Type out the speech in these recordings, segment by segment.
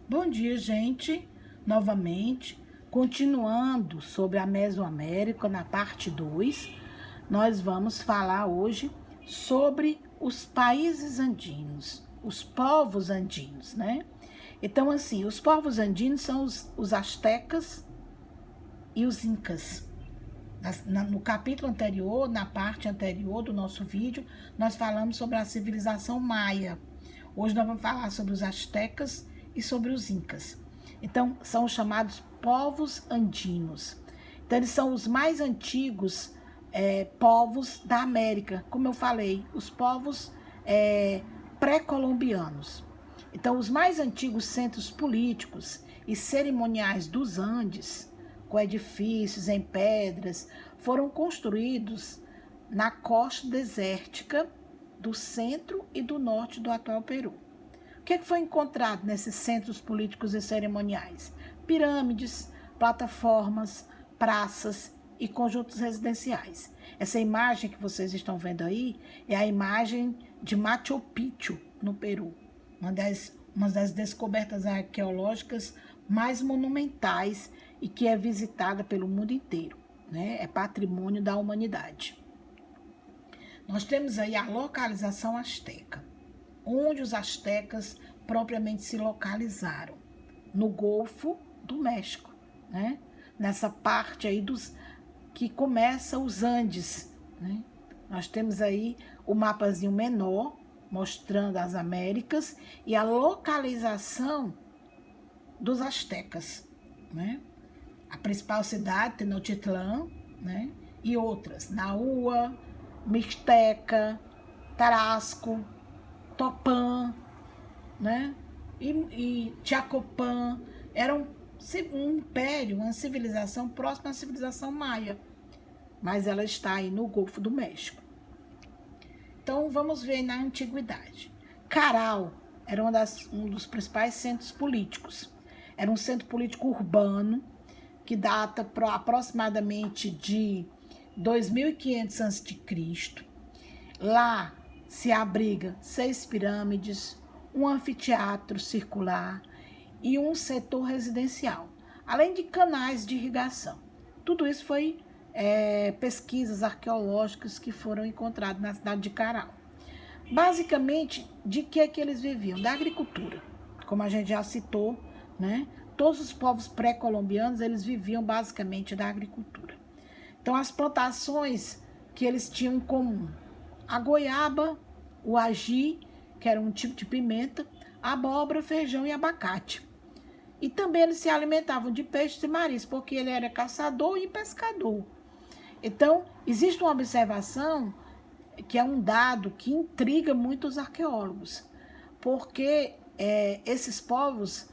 Bom dia, gente. Novamente, continuando sobre a Mesoamérica, na parte 2, nós vamos falar hoje sobre os países andinos, os povos andinos, né? Então, assim, os povos andinos são os astecas e os incas. No capítulo anterior, na parte anterior do nosso vídeo, nós falamos sobre a civilização maia. Hoje nós vamos falar sobre os astecas e sobre os incas. Então, são os chamados povos andinos. Então, eles são os mais antigos povos da América. Como eu falei, os povos pré-colombianos. Então, os mais antigos centros políticos e cerimoniais dos Andes, com edifícios em pedras, foram construídos na costa desértica do centro e do norte do atual Peru. O que foi encontrado nesses centros políticos e cerimoniais? Pirâmides, plataformas, praças e conjuntos residenciais. Essa imagem que vocês estão vendo aí é a imagem de Machu Picchu, no Peru, uma das descobertas arqueológicas mais monumentais e que é visitada pelo mundo inteiro, né? É patrimônio da humanidade. Nós temos aí a localização asteca, onde os astecas propriamente se localizaram, no Golfo do México, né? Nessa parte aí que começa os Andes, né? Nós temos aí o mapazinho menor, mostrando as Américas e a localização dos astecas, né? A principal cidade, Tenochtitlan, né? E outras, Naua, Mixteca, Tarasco, Topã, né? E Tlacopan. Era um império, uma civilização próxima à civilização maia, mas ela está aí no Golfo do México. Então, vamos ver na antiguidade. Caral era um dos principais centros políticos. Era um centro político urbano que data aproximadamente de 2500 a.C. Lá se abriga 6 pirâmides, um anfiteatro circular e um setor residencial, além de canais de irrigação. Tudo isso foi pesquisas arqueológicas que foram encontradas na cidade de Caral. Basicamente, de que eles viviam? Da agricultura, como a gente já citou, né? Todos os povos pré-colombianos, eles viviam basicamente da agricultura. Então, as plantações que eles tinham em comum: a goiaba, o agi, que era um tipo de pimenta, a abóbora, feijão e abacate. E também eles se alimentavam de peixes e mariscos, porque ele era caçador e pescador. Então, existe uma observação que é um dado que intriga muito os arqueólogos, porque esses povos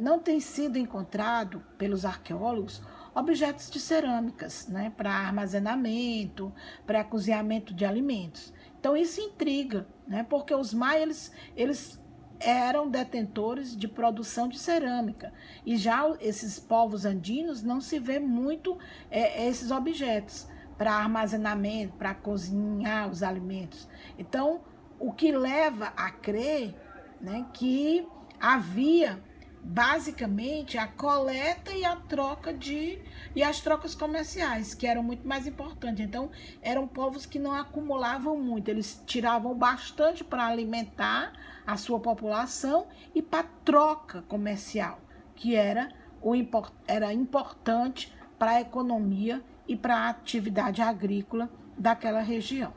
não têm sido encontrados pelos arqueólogos objetos de cerâmicas, né, para armazenamento, para cozinhamento de alimentos. Então isso intriga, né, porque os maias eles eram detentores de produção de cerâmica, e já esses povos andinos não se vê muito esses objetos para armazenamento, para cozinhar os alimentos. Então, o que leva a crer, né, que havia basicamente a coleta e a troca e as trocas comerciais, que eram muito mais importantes. Então, eram povos que não acumulavam muito, eles tiravam bastante para alimentar a sua população e para troca comercial, que era importante para a economia e para a atividade agrícola daquela região.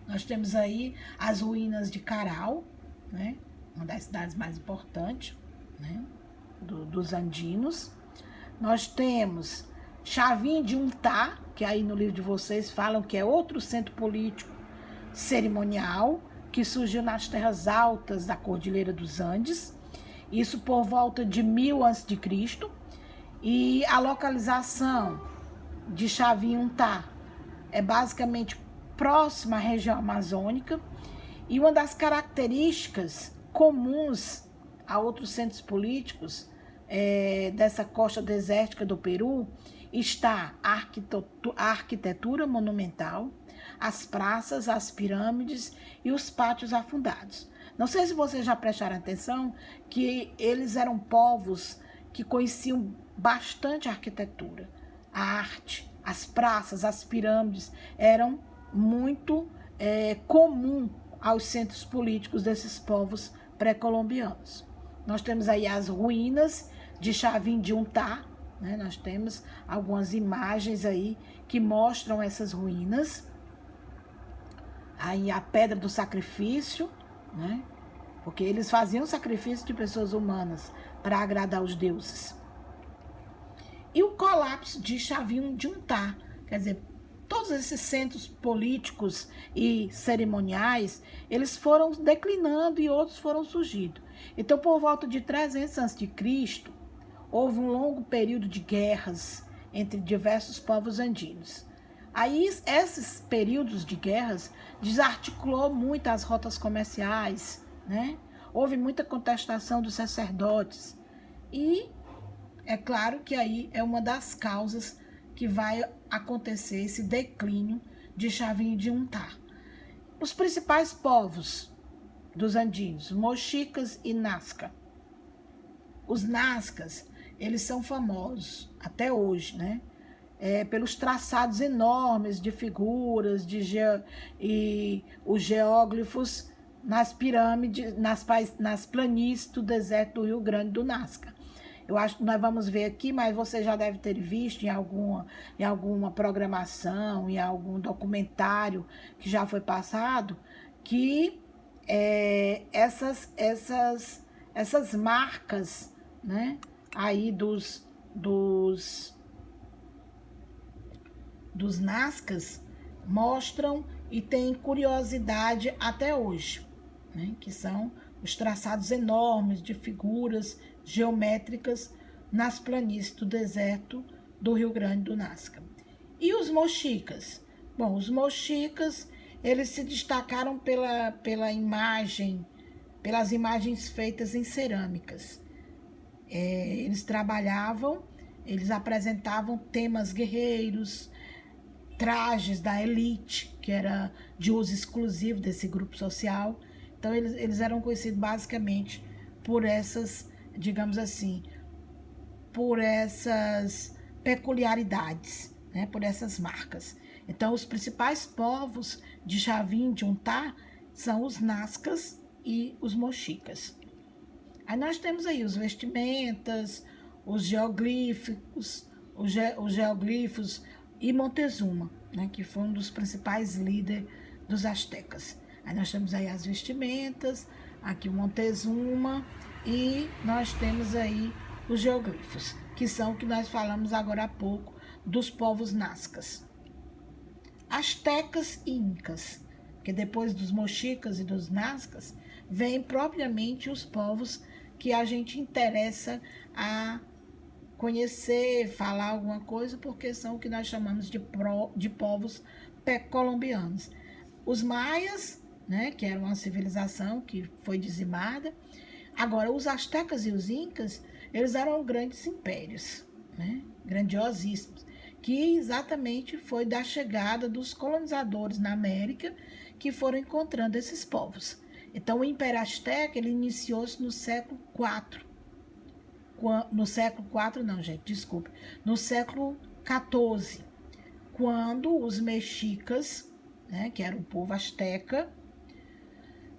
Nós temos aí as ruínas de Caral, né? Uma das cidades mais importantes, né, dos andinos. Nós temos Chavín de Untá, que aí no livro de vocês falam que é outro centro político cerimonial, que surgiu nas terras altas da Cordilheira dos Andes, isso por volta de 1000 a.C., e a localização de Chavín Untá é basicamente próxima à região amazônica, e uma das características comuns a outros centros políticos dessa costa desértica do Peru está a arquitetura monumental, as praças, as pirâmides e os pátios afundados. Não sei se vocês já prestaram atenção que eles eram povos que conheciam bastante a arquitetura, a arte, as praças, as pirâmides, eram muito comum aos centros políticos desses povos pré-colombianos. Nós temos aí as ruínas de Chavin de Untá, né? Nós temos algumas imagens aí que mostram essas ruínas. Aí a pedra do sacrifício, né? Porque eles faziam sacrifício de pessoas humanas para agradar os deuses. E o colapso de Chavin de Untá, quer dizer, todos esses centros políticos e cerimoniais, eles foram declinando e outros foram surgindo. Então, por volta de 300 a.C., houve um longo período de guerras entre diversos povos andinos. Aí, esses períodos de guerras desarticulou muito as rotas comerciais, né? Houve muita contestação dos sacerdotes. E é claro que aí é uma das causas que vai acontecer esse declínio de Chavin de Untá. Os principais povos dos andinos, Mochicas e Nazca. Os Nazcas, eles são famosos até hoje, né? Pelos traçados enormes de figuras e os geóglifos nas pirâmides, nas planícies do deserto do Rio Grande do Nazca. Eu acho que nós vamos ver aqui, mas você já deve ter visto em alguma programação, em algum documentário que já foi passado, que essas marcas, né, aí dos Nazcas mostram e tem curiosidade até hoje, né, que são os traçados enormes de figuras geométricas nas planícies do deserto do Rio Grande do Nazca. E os mochicas? Bom, os mochicas, eles se destacaram pelas imagens feitas em cerâmicas. Eles apresentavam temas guerreiros, trajes da elite, que era de uso exclusivo desse grupo social. Então, eles eram conhecidos basicamente por essas, digamos assim, por essas peculiaridades, né, por essas marcas. Então, os principais povos de Chavin de Untá são os Nazcas e os Mochicas. Aí nós temos aí os vestimentas, os geoglifos e Montezuma, né, que foi um dos principais líderes dos astecas. Aí nós temos aí as vestimentas, aqui o Montezuma, e nós temos aí os geoglifos, que são o que nós falamos agora há pouco dos povos nazcas. Astecas e incas, que depois dos mochicas e dos nazcas, vêm propriamente os povos que a gente interessa a conhecer, falar alguma coisa, porque são o que nós chamamos de povos pré-colombianos. Os maias, né, que era uma civilização que foi dizimada. Agora, os astecas e os incas, eles eram grandes impérios, né, grandiosíssimos, que exatamente foi da chegada dos colonizadores na América que foram encontrando esses povos. Então, o Império Azteca, ele iniciou-se no século IV. No século IV, não, gente, desculpe. No século XIV, quando os mexicas, né, que era o povo asteca,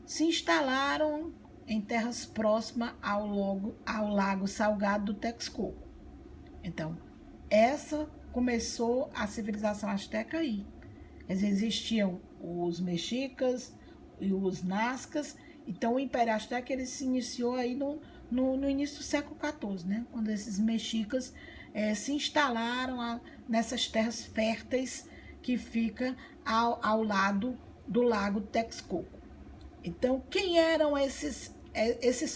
se instalaram em terras próximas ao Lago Salgado do Texcoco. Então, essa começou a civilização asteca aí. Quer dizer, existiam os mexicas e os nazcas. Então, o Império Azteca ele se iniciou aí no início do século XIV, né? Quando esses mexicas se instalaram nessas terras férteis que fica ao lado do Lago Texcoco. Então, quem eram esses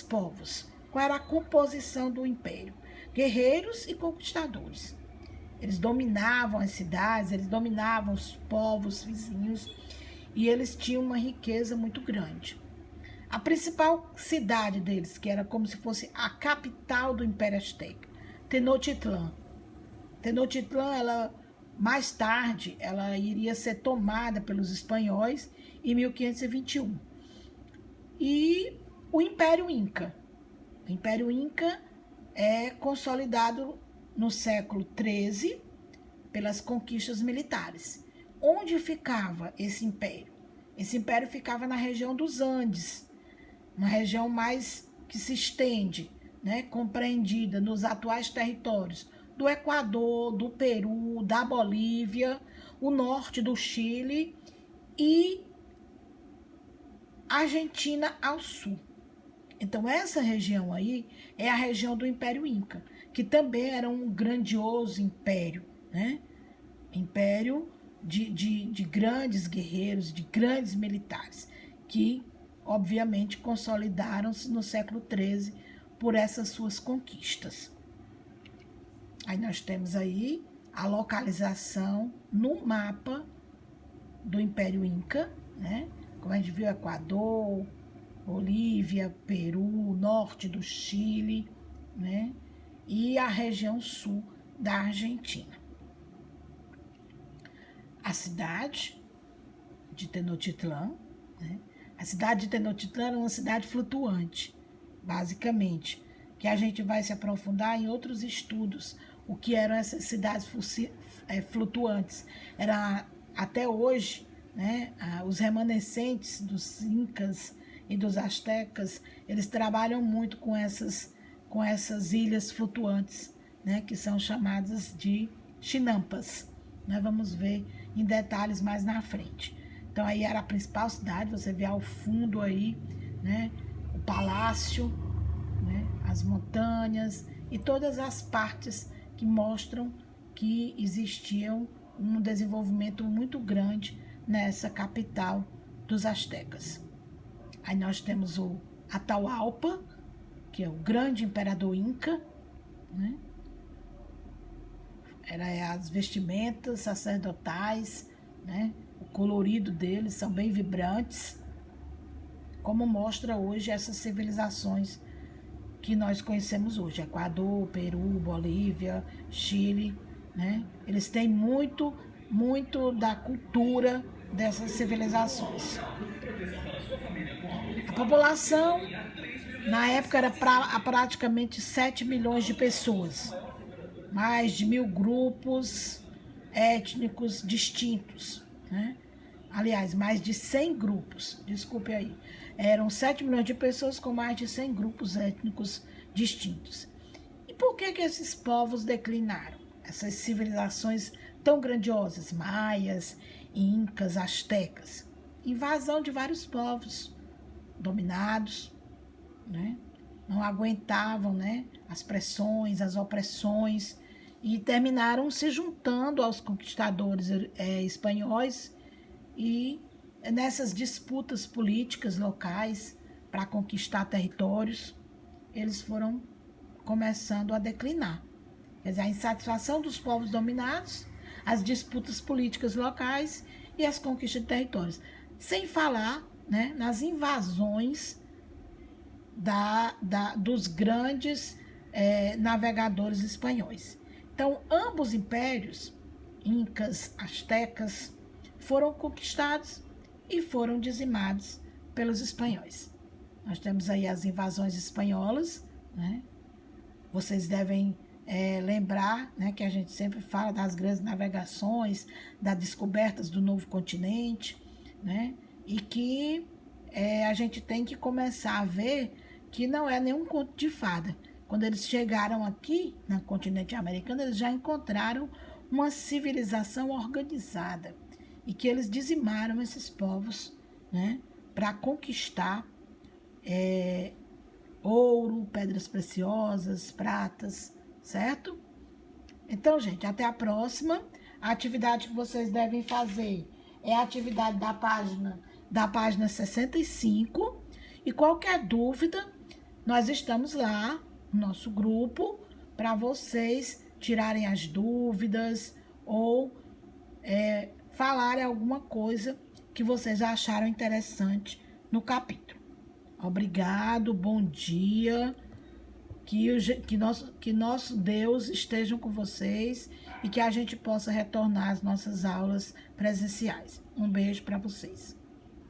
povos? Qual era a composição do império? Guerreiros e conquistadores. Eles dominavam as cidades, eles dominavam os povos vizinhos e eles tinham uma riqueza muito grande. A principal cidade deles, que era como se fosse a capital do Império Azteca, Tenochtitlan. Tenochtitlan, mais tarde, ela iria ser tomada pelos espanhóis em 1521. e o Império Inca. O Império Inca é consolidado no século XIII pelas conquistas militares. Onde ficava esse império? Esse império ficava na região dos Andes, uma região mais que se estende, né, compreendida nos atuais territórios do Equador, do Peru, da Bolívia, o norte do Chile e Argentina ao sul. Então, essa região aí é a região do Império Inca, que também era um grandioso império, né? Império de grandes guerreiros, de grandes militares, que, obviamente, consolidaram-se no século XIII por essas suas conquistas. Aí nós temos aí a localização no mapa do Império Inca, né? Como a gente viu, Equador, Bolívia, Peru, norte do Chile, né? E a região sul da Argentina. A cidade de Tenochtitlan, né? A cidade de Tenochtitlan era uma cidade flutuante, basicamente, que a gente vai se aprofundar em outros estudos, o que eram essas cidades flutuantes. Era, até hoje, né, os remanescentes dos incas e dos astecas, eles trabalham muito com essas ilhas flutuantes, né, que são chamadas de chinampas. Nós vamos ver em detalhes mais na frente. Então aí era a principal cidade, você vê ao fundo aí, né, o palácio, né, as montanhas e todas as partes que mostram que existia um desenvolvimento muito grande nessa capital dos astecas. Aí nós temos o Atahualpa, que é o grande imperador inca, né? Era as vestimentas sacerdotais, né? O colorido deles são bem vibrantes, como mostra hoje essas civilizações que nós conhecemos hoje, Equador, Peru, Bolívia, Chile, né? Eles têm muito da cultura dessas civilizações. A população, na época, era praticamente 7 milhões de pessoas, mais de 1.000 grupos étnicos distintos, né? Aliás, mais de 100 grupos, desculpe aí. Eram 7 milhões de pessoas com mais de 100 grupos étnicos distintos. E por que esses povos declinaram? Essas civilizações tão grandiosas, maias, incas, astecas. Invasão de vários povos dominados, né? Não aguentavam, né, as pressões, as opressões, e terminaram se juntando aos conquistadores espanhóis e nessas disputas políticas locais para conquistar territórios, eles foram começando a declinar. Quer dizer, a insatisfação dos povos dominados, as disputas políticas locais e as conquistas de territórios. Sem falar, né, nas invasões dos grandes navegadores espanhóis. Então, ambos impérios, incas, astecas, foram conquistados e foram dizimados pelos espanhóis. Nós temos aí as invasões espanholas, né? Vocês devem lembrar, né, que a gente sempre fala das grandes navegações, das descobertas do novo continente, né? E que a gente tem que começar a ver que não é nenhum conto de fada. Quando eles chegaram aqui, no continente americano, eles já encontraram uma civilização organizada e que eles dizimaram esses povos, né, para conquistar ouro, pedras preciosas, pratas, certo? Então, gente, até a próxima. A atividade que vocês devem fazer é a atividade da página 65. E qualquer dúvida, nós estamos lá, no nosso grupo, para vocês tirarem as dúvidas ou falarem alguma coisa que vocês acharam interessante no capítulo. Obrigado, bom dia, que nosso Deus esteja com vocês e que a gente possa retornar às nossas aulas presenciais. Um beijo para vocês.